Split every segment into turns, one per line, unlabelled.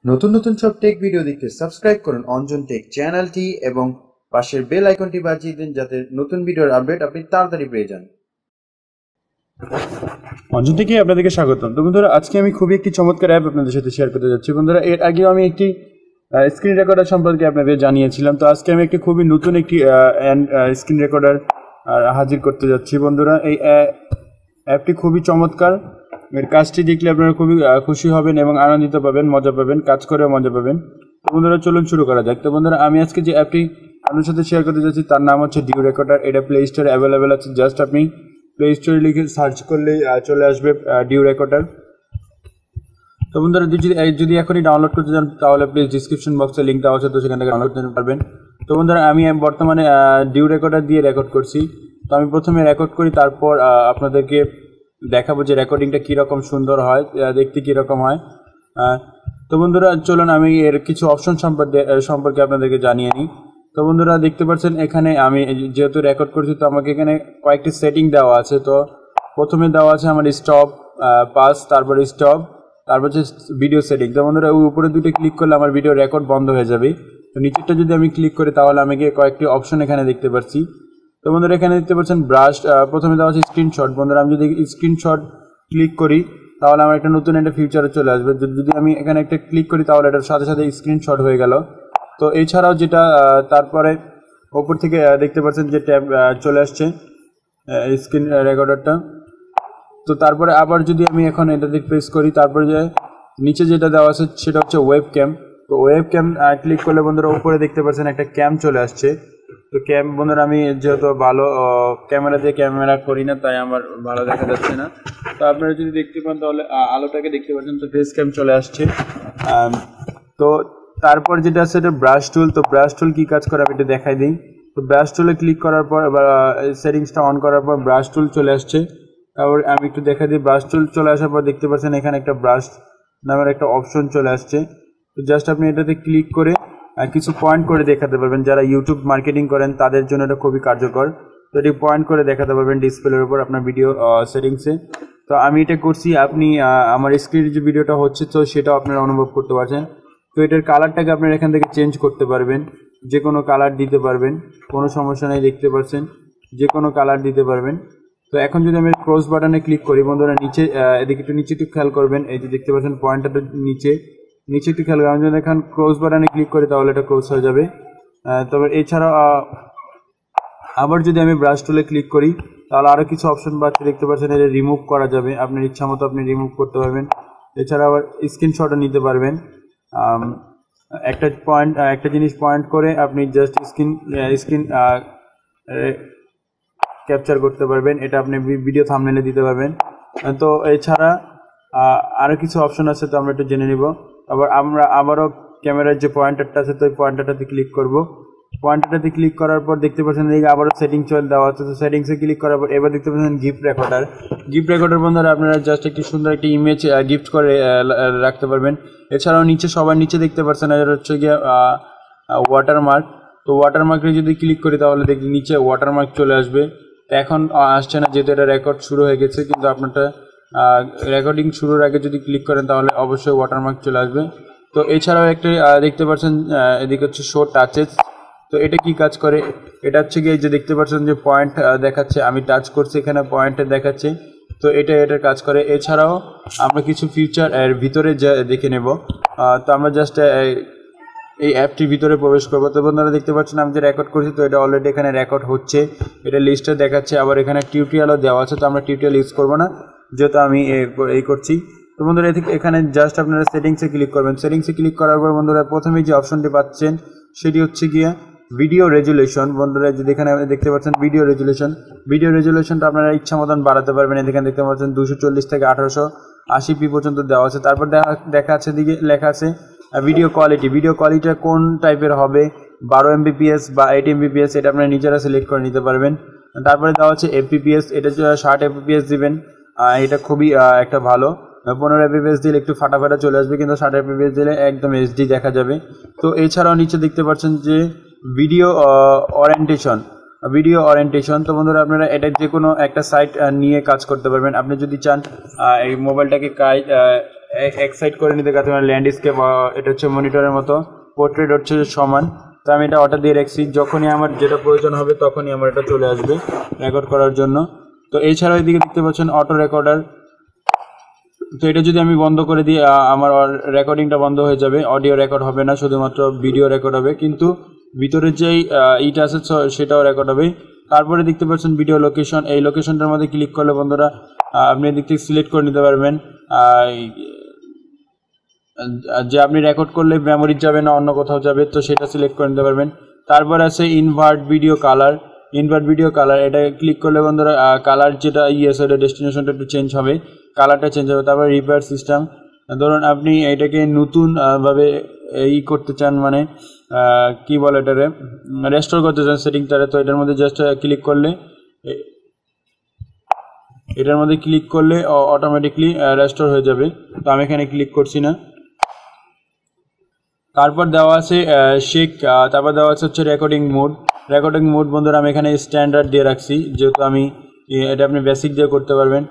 নতুন নতুন সব টেক ভিডিও দেখতে সাবস্ক্রাইব করুন অঞ্জন টেক চ্যানেলটি এবং পাশের বেল আইকনটি বাজিয়ে দিন যাতে নতুন ভিডিওর আপডেট আপনি তাড়াতাড়ি পেয়ে যান।
অঞ্জন থেকে আপনাদেরকে স্বাগতম। তো বন্ধুরা, আজকে আমি খুবই একটি চমৎকার অ্যাপ আপনাদের সাথে শেয়ার করতে যাচ্ছি। বন্ধুরা, এর আগেও আমি একটি স্ক্রিন রেকর্ডার সম্পর্কে আপনাদের জানিয়েছিলাম। তো আজকে আমি একটি খুবই নতুন একটি স্ক্রিন রেকর্ডার হাজির করতে যাচ্ছি। বন্ধুরা, এই অ্যাপটি খুবই চমৎকার। এর কাজটি দেখলে আপনারা খুবই খুশি হবেন এবং আনন্দিত পাবেন, মজা পাবেন, কাজ করেও মজা পাবেন। তো বন্ধুরা, চলুন শুরু করা যাক। তো বন্ধুরা, আমি আজকে যে অ্যাপটি আপনার সাথে শেয়ার করতে যাচ্ছি তার নাম হচ্ছে ডিউ রেকর্ডার। এটা প্লে স্টোরে অ্যাভেলেবেল আছে। জাস্ট আপনি প্লে স্টোরে লিখে সার্চ করলেই চলে আসবে ডিউ রেকর্ডার। তো বন্ধুরা, যদি এখনই ডাউনলোড করতে চান তাহলে প্লিজ ডিসক্রিপশন বক্সে লিঙ্ক দেওয়া আছে, তো সেখান থেকে ডাউনলোড করতে পারবেন। তো বন্ধুরা, আমি বর্তমানে ডিউ রেকর্ডার দিয়ে রেকর্ড করছি। তো আমি প্রথমে রেকর্ড করি, তারপর আপনাদেরকে দেখাবো যে রেকর্ডিংটা কীরকম সুন্দর হয়, দেখতে কীরকম হয়। তো বন্ধুরা, চলুন আমি এর কিছু অপশন সম্পর্কে আপনাদেরকে জানিয়ে নিই। তো বন্ধুরা, দেখতে পাচ্ছেন এখানে আমি যেহেতু রেকর্ড করছি, তো আমাকে এখানে কয়েকটি সেটিং দেওয়া আছে। তো প্রথমে দেওয়া আছে আমার স্টপ, পাস, তারপরে স্টপ, তারপর হচ্ছে ভিডিও সেটিং। তো বন্ধুরা, ওই উপরে দুটো ক্লিক করলে আমার ভিডিও রেকর্ড বন্ধ হয়ে যাবে। তো নিচেরটা যদি আমি ক্লিক করি তাহলে আমাকে কয়েকটি অপশন এখানে দেখতে পাচ্ছি। তো বন্ধুরা, এখানে দেখতে পাচ্ছেন ব্রাশ, প্রথমে দেওয়া আছে স্ক্রিনশট। বন্ধুরা, আমি যদি স্ক্রিনশট ক্লিক করি তাহলে আমার একটা নতুন একটা ফিচারে চলে আসবে। যদি আমি এখানে একটা ক্লিক করি তাহলে এটার সাথে সাথে স্ক্রিনশট হয়ে গেল। তো এছাড়াও যেটা তারপরে ওপর থেকে দেখতে পাচ্ছেন যে ট্যাব চলে আসছে স্ক্রিন রেকর্ডারটা। তো তারপরে আবার যদি আমি এখন এটাতে প্রেস করি, তারপরে যে নিচে যেটা দেওয়া আছে সেটা হচ্ছে ওয়েব ক্যাম। তো ওয়েব ক্যাম ক্লিক করলে বন্ধুরা উপরে দেখতে পাচ্ছেন একটা ক্যাম চলে আসছে। তো ক্যাম বন্ধুরা, আমি যেহেতু ভালো ক্যামেরা দিয়ে ক্যামেরা করি না, তাই আমার ভালো দেখা যাচ্ছে না। তো আপনারা যদি দেখতে পান তাহলে আলোটাকে দেখতে পাচ্ছেন। তো ফেস ক্যাম চলে আসছে। তো তারপর যেটা আছে এটা ব্রাশ টুল। তো ব্রাশ টুল কী কাজ করে আমি এটা দেখাই দিই। তো ব্রাশ টুলে ক্লিক করার পর সেটিংসটা অন করার পর ব্রাশ টুল চলে আসছে। তারপর আমি একটু দেখা দিই। ব্রাশ টুল চলে আসার পর দেখতে পাচ্ছেন এখানে একটা ব্রাশ নামের একটা অপশন চলে আসছে। তো জাস্ট আপনি এটাতে ক্লিক করে কিছু পয়েন্ট করে দেখাতে পারবেন। যারা ইউটিউব মার্কেটিং করেন তাদের জন্য এটা খুবই কার্যকর। তো এটি পয়েন্ট করে দেখাতে পারবেন ডিসপ্লের উপর আপনার ভিডিও সেটিংসে। তো আমি এটা করছি, আপনি আমার স্ক্রিনে যে ভিডিওটা হচ্ছে তো সেটাও আপনারা অনুভব করতে পারছেন। তো এটার কালারটাকে আপনারা এখান থেকে চেঞ্জ করতে পারবেন, যে কোনো কালার দিতে পারবেন, কোনো সমস্যা নেই। দেখতে পাচ্ছেন যে কোনো কালার দিতে পারবেন। তো এখন যদি আমি ক্রস বাটনে ক্লিক করি বন্ধুরা, নিচে এদিকে একটু নিচে একটু খেয়াল করবেন। এই যে দেখতে পাচ্ছেন পয়েন্টারটা নিচে একটু খেয়াল করবেন। আমি যদি এখন ক্রস বাটনে ক্লিক করি তাহলে এটা ক্রস হয়ে যাবে। তবে এছাড়াও আবার যদি আমি ব্রাশ টুলে ক্লিক করি তাহলে আরও কিছু অপশন পাচ্ছি। দেখতে পাচ্ছেন এটা রিমুভ করা যাবে, আপনার ইচ্ছা মতো আপনি রিমুভ করতে পারবেন। এছাড়া আবার স্ক্রিনশটও নিতে পারবেন। একটা জিনিস পয়েন্ট করে আপনি জাস্ট স্ক্রিন ক্যাপচার করতে পারবেন। এটা আপনি ভিডিও থাম্বনেলে দিতে পারবেন। তো এছাড়া আরও কিছু অপশন আছে, তো আমরা একটু জেনে নিব। আমরা আবারও ক্যামেরার যে পয়েন্টারটা আছে তো ওই পয়েন্টারটাতে ক্লিক করব। পয়েন্টারটাতে ক্লিক করার পর দেখতে পাচ্ছেন এই আবারও সেটিং চলে দেওয়া আছে। তো সেটিংসে ক্লিক করার পর এবার দেখতে পাচ্ছেন গিফট রেকর্ডার। বন্ধুরা, আপনারা জাস্ট একটি সুন্দর একটি ইমেজ গিফট করে রাখতে পারবেন। এছাড়াও নিচে সবার নিচে দেখতে পাচ্ছেন এটা হচ্ছে গিয়ে ওয়াটারমার্ক। তো ওয়াটারমার্কে যদি ক্লিক করি তাহলে দেখি নিচে ওয়াটারমার্ক চলে আসবে। এখন আসছে না যেহেতু এটা রেকর্ড শুরু হয়ে গেছে, কিন্তু আপনারটা রেকর্ডিং শুরুর আগে যদি ক্লিক করেন তাহলে অবশ্যই ওয়াটারমার্ক চলে আসবে। তো এছাড়াও একটা দেখতে পাচ্ছেন এদিকে হচ্ছে শো টাচেস। তো এটা কি কাজ করে, এটা হচ্ছে গিয়ে যে দেখতে পাচ্ছেন যে পয়েন্ট দেখাচ্ছে, আমি টাচ করছি এখানে পয়েন্টে দেখাচ্ছে। তো এটার কাজ করে। এছাড়াও আমরা কিছু ফিচার এর ভিতরে দেখে নেব। তো আমরা জাস্ট এই অ্যাপটির ভিতরে প্রবেশ করবো। তো বন্ধুরা, দেখতে পাচ্ছেন আমি যে রেকর্ড করছি তো এটা অলরেডি এখানে রেকর্ড হচ্ছে, এটা লিস্টে দেখাচ্ছে। আবার এখানে টিউটোরিয়ালও দেওয়া আছে, তো আমরা টিউটোরিয়াল ইউজ করবো না যেহেতু আমি এই করছি। তো বন্ধুরা, এখানে জাস্ট আপনারা সেটিংসে ক্লিক করবেন। সেটিংসে ক্লিক করার পর বন্ধুরা প্রথমেই যে অপশনটি পাচ্ছেন সেটি হচ্ছে গিয়ে ভিডিও রেজুলেশন। বন্ধুরা, যদি এখানে দেখতে পাচ্ছেন ভিডিও রেজুলেশনটা আপনারা ইচ্ছা মতন বাড়াতে পারবেন। এখানে দেখতে পাচ্ছেন 240 থেকে 1880p পর্যন্ত দেওয়া আছে। তারপর লেখা আছে ভিডিও কোয়ালিটিটা কোন টাইপের হবে, 12 Mbps বা 8 Mbps, এটা আপনারা নিজেরা সিলেক্ট করে নিতে পারবেন। তারপরে দেওয়া আছে FPS, এটা 60 FPS দিবেন। এটা খুবই একটা ভালো। 15 FPS দিলে একটু ফাটাফাটা চলে আসবে, কিন্তু 60 FPS দিলে একদম HD দেখা যাবে। তো এছাড়াও নিচে দেখতে পাচ্ছেন যে ভিডিও ওরিয়েন্টেশন। তো বন্ধুরা, আপনারা এটা যে কোনো একটা সাইট নিয়ে কাজ করতে পারবেন। আপনি যদি চান এই মোবাইলটাকে এক সাইড করে নিতে গেছে ল্যান্ডস্কেপ, এটা হচ্ছে মনিটরের মতো, পোর্ট্রেট হচ্ছে সমান। তো আমি এটা অর্ডার দিয়ে রাখছি, যখনই আমার যেটা প্রয়োজন হবে তখনই আমার এটা চলে আসবে রেকর্ড করার জন্য। তো এছাড়াও এদিকে দেখতে পাচ্ছেন অটো রেকর্ডার। তো এটা যদি আমি বন্ধ করে দিই আমার রেকর্ডিংটা বন্ধ হয়ে যাবে, অডিও রেকর্ড হবে না, শুধুমাত্র ভিডিও রেকর্ড হবে, কিন্তু ভিতরে যেই ইটা আছে সেটাও রেকর্ড হবে। তারপরে দেখতে পাচ্ছেন ভিডিও লোকেশন, এই লোকেশনটার মধ্যে ক্লিক করলে বন্ধুরা আপনি এদিক থেকে সিলেক্ট করে নিতে পারবেন যে আপনি রেকর্ড করলে মেমোরি যাবে না অন্য কোথাও যাবে, তো সেটা সিলেক্ট করে নিতে পারবেন। তারপর আছে ইনভার্ট ভিডিও কালার, এটা ক্লিক করলে বন্ধুরা কালার যেটা সেটা ডেস্টিনেশনটা একটু চেঞ্জ হবে, কালারটা চেঞ্জ হবে। তারপর রিপেয়ার সিস্টেম, ধরুন আপনি এটাকে নতুন ভাবে করতে চান, মানে কি বলে এটারে রেস্টোর করতে চান সেটিংটারে, তো এটার মধ্যে জাস্ট ক্লিক করলে অটোমেটিকলি রেস্টোর হয়ে যাবে। তো আমি এখানে ক্লিক করছি না। তারপর দেওয়া আছে শেক, তারপর দেওয়া আছে হচ্ছে রেকর্ডিং মোড বন্ধুরা আমি এখানে স্ট্যান্ডার্ড দিয়ে রাখছি, যেহেতু আমি এটা আপনি বেসিক দিয়ে করতে পারবেন।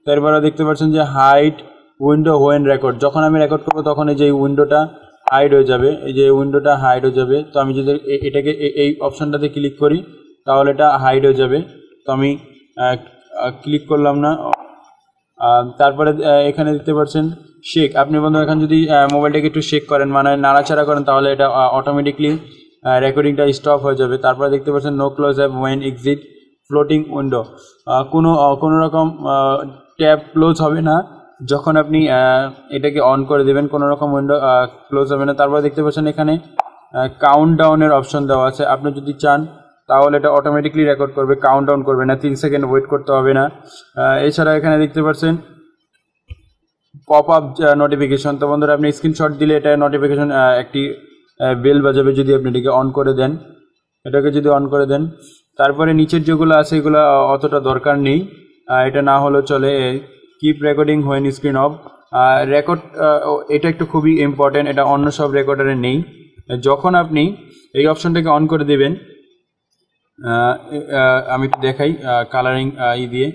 তারপরে দেখতে পাচ্ছেন যে হাইড উইন্ডো হোয়েন রেকর্ড, যখন আমি রেকর্ড করবো তখন এই যে উইন্ডোটা হাইড হয়ে যাবে, তো আমি যদি এটাকে এই অপশানটাতে ক্লিক করি তাহলে এটা হাইড হয়ে যাবে। তো আমি ক্লিক করলাম না। তারপরে এখানে দেখতে পাচ্ছেন শেক, আপনি বন্ধু এখন যদি মোবাইলটাকে একটু শেক করেন, মানে নাড়াচাড়া করেন, তাহলে এটা অটোমেটিকলি রেকর্ডিংটা স্টপ হয়ে যাবে। তারপরে দেখতে পাচ্ছেন no close app when exit floating window, কোনো রকম ট্যাব ক্লোজ হবে না যখন আপনি এটাকে অন করে দেবেন, কোনো রকম উইন্ডো ক্লোজ হবে না। তারপরে দেখতে পাচ্ছেন এখানে কাউন্টডাউনের অপশন দেওয়া আছে, আপনি যদি চান তাহলে এটা অটোমেটিকলি রেকর্ড করবে, কাউন্টডাউন করবে না, 3 সেকেন্ড ওয়েট করতে হবে না। এছাড়া এখানে দেখতে পাচ্ছেন পপ আপ নোটিফিকেশন, তো বন্ধুরা আপনি স্ক্রিনশট দিলে এটা নোটিফিকেশন একটি বেল বাজাবে যদি আপনি এটাকে অন করে দেন, তারপরে নিচের যেগুলো আছে এগুলো অতটা দরকার নেই, এটা না হলেও চলে। Keep recording when screen off, record এটা একটু খুবই ইম্পর্টেন্ট, এটা অন্য সব রেকর্ডারে নেই। যখন আপনি এই অপশনটাকে অন করে দেবেন, আমি একটু দেখাই কালারিং দিয়ে,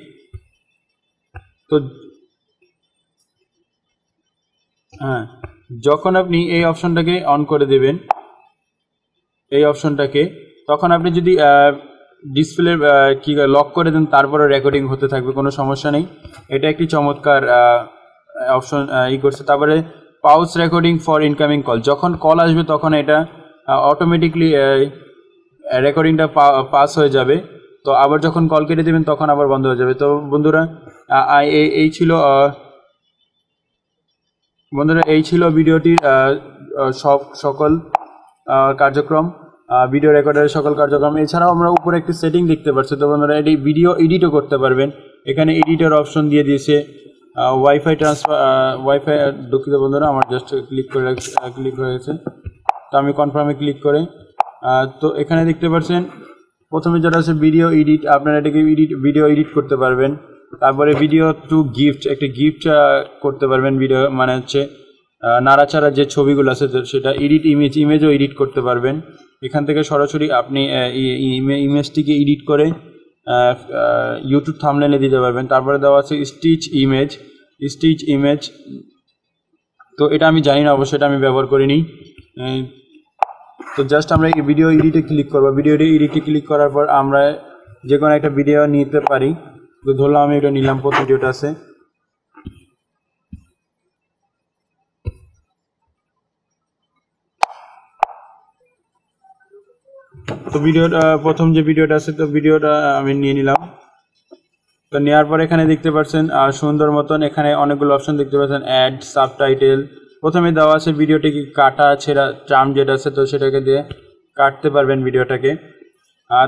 তো যখন আপনি এই অপশনটাকে অন করে দেবেন, তখন আপনি যদি ডিসপ্লে লক করে দেন তারপরে রেকর্ডিং হতে থাকবে, কোনো সমস্যা নেই। এটা একটি চমৎকার অপশন করছে। তারপরে পাউজ রেকর্ডিং ফর ইনকামিং কল, যখন কল আসবে তখন এটা অটোমেটিকলি রেকর্ডিংটা পাস হয়ে যাবে, তো আবার যখন কল কেটে দেবেন তখন আবার বন্ধ হয়ে যাবে। তো বন্ধুরা এই ছিল ভিডিওটির সকল কার্যক্রম, ভিডিও রেকর্ডারের সকল কার্যক্রম। এছাড়াও আমরা উপরে একটি সেটিং দেখতে পাচ্ছি, তো বন্ধুরা এটি ভিডিও এডিটও করতে পারবেন, এখানে এডিটর অপশন দিয়ে দিয়েছে। ওয়াইফাই দুঃখিত বন্ধুরা, আমার জাস্ট ক্লিক হয়ে গেছে, তো আমি কনফার্মে ক্লিক করে, তো এখানে দেখতে পাচ্ছেন প্রথমে যেটা আছে ভিডিও এডিট, আপনারা এটাকে ভিডিও এডিট করতে পারবেন। তারপরে ভিডিও টু গিফট, একটি গিফট করতে পারবেন, ভিডিও মানে হচ্ছে নাড়াচাড়া যে ছবিগুলো আছে সেটা এডিট, ইমেজও এডিট করতে পারবেন। এখান থেকে সরাসরি আপনি ইমেজটিকে এডিট করে ইউটিউব থাম্বনেলে দিতে পারবেন। তারপরে দেওয়া আছে স্টিচ ইমেজ, তো এটা আমি জানি না, অবশ্যই এটা আমি ব্যবহার করিনি। তো জাস্ট আমরা এই ভিডিও এডিটে ক্লিক করবো, ক্লিক করার পর আমরা যে কোনো একটা ভিডিও নিতে পারি। তো ধরলাম আমি এটা নিলাম, প্রথম ভিডিওটা আছে, তো প্রথম যে ভিডিওটা আছে, তো ভিডিওটা আমি নিয়ে নিলাম। তো নেওয়ার পর এখানে দেখতে পাচ্ছেন সুন্দর মতন এখানে অনেকগুলো অপশন দেখতে পাচ্ছেন, অ্যাড, সাবটাইটেল। প্রথমে দেওয়া আছে ভিডিওটিকে কাটা ছেঁড়া ট্রাম যেটা আছে, তো সেটাকে দিয়ে কাটতে পারবেন ভিডিওটাকে।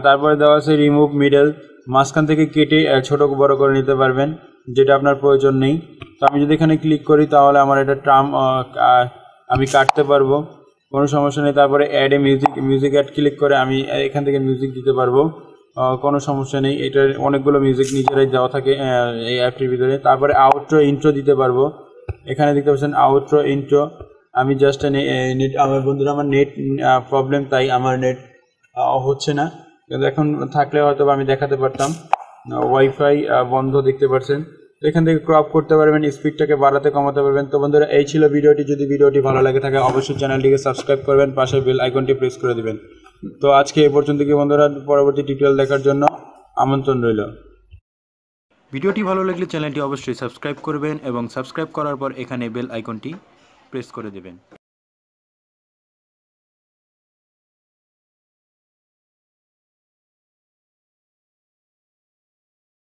তারপরে দেওয়া আছে রিমুভ মিডল, মাঝখান থেকে কেটে ছোট বড় করে নিতে পারবেন, যেটা আপনার প্রয়োজন নেই। তো আমি যদি এখানে ক্লিক করি তাহলে আমার এটা ট্রাম আমি কাটতে পারবো, কোনো সমস্যা নেই। তারপরে add a music add click করে আমি এখান থেকে মিউজিক দিতে পারবো, কোনো সমস্যা নেই। এটার অনেকগুলো মিউজিক নিজেরাই দেওয়া থাকে এই অ্যাপটির ভিতরে। তারপরে আউটরো ইন্ট্রো দিতে পারবো, এখানে দেখতে পাচ্ছেন আউটরো ইন্ট্রো। আমি জাস্ট নেট, আমার বন্ধুরা আমার নেট প্রবলেম, তাই আমার নেট হচ্ছে না, কিন্তু এখন থাকলে হয়তো আমি দেখাতে পারতাম। ওয়াইফাই বন্ধ দেখতে পাচ্ছেন, তো এখান থেকে ক্রপ করতে পারবেন, স্পিডটাকে বাড়াতে কমাতে পারবেন। তো বন্ধুরা এই ছিল ভিডিওটি। যদি ভিডিওটি ভালো লাগে থাকে অবশ্যই চ্যানেলটিকে সাবস্ক্রাইব করবেন, পাশে বেল আইকনটি প্রেস করে দিবেন। তো আজকে এই পর্যন্ত কি বন্ধুরা, পরবর্তী টিউটোরিয়াল দেখার জন্য আমন্ত্রণ রইল। ভিডিওটি ভালো লাগলে চ্যানেলটি অবশ্যই সাবস্ক্রাইব করবেন এবং সাবস্ক্রাইব করার পর এখানে বেল আইকনটি প্রেস করে দেবেন।